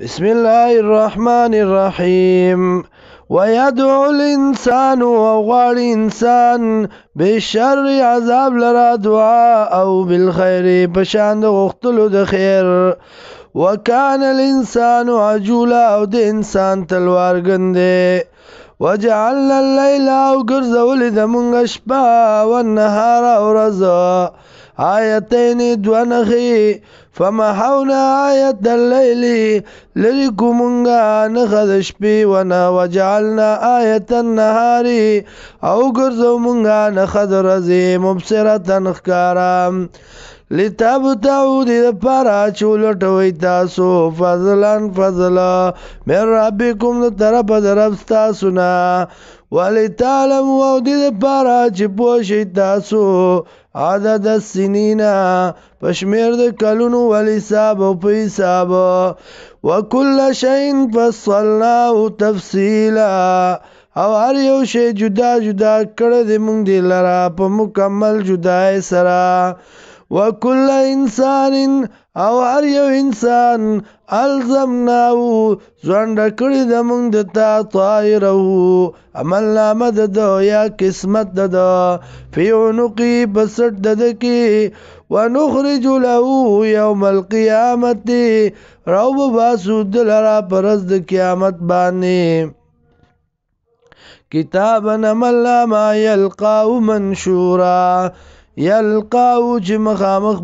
بسم الله الرحمن الرحيم ويدعو الإنسان وغوالي إنسان بالشر عذاب لرا دعاء أو بالخير بشان غختلو خير وكان الإنسان عجولا أو د إنسان تلوار گنده وجعلنا الليل أو گرزول دمونگ شپا والنهار أو رزا آیتین دوانخی فمحونا آیت الليل لرکو منگا نخد شپی ونا وجعلنا آیت النهار او گرزو منگا نخد رزی مبصرتن اخکارا لتابتعو دی پارا چولٹوی تاسو فضلن فضلا من ربکم دی طرف دربستاسونا ولتعلمو او دی پارا چی پوشی تاسو عدد السنین پشمیر د کلونو والحساب او په حساب وکل شیء فصلناه تفصیلا او هر یو شی جدا جدا کړه د مونږ دی لرا په مکمل جدای سره وکل انسان او هر یو انسان الزمناه ځوانډ کړي د مونږ د تا طائره عمل نامه د یا قسمت د فی عنقی بسټ د کی ونخرج له یوم القیامت روب باسود لرا پرز د قیامت باندې کتابا عمل ما یلقاو منشورا یلقاو چې مخامخ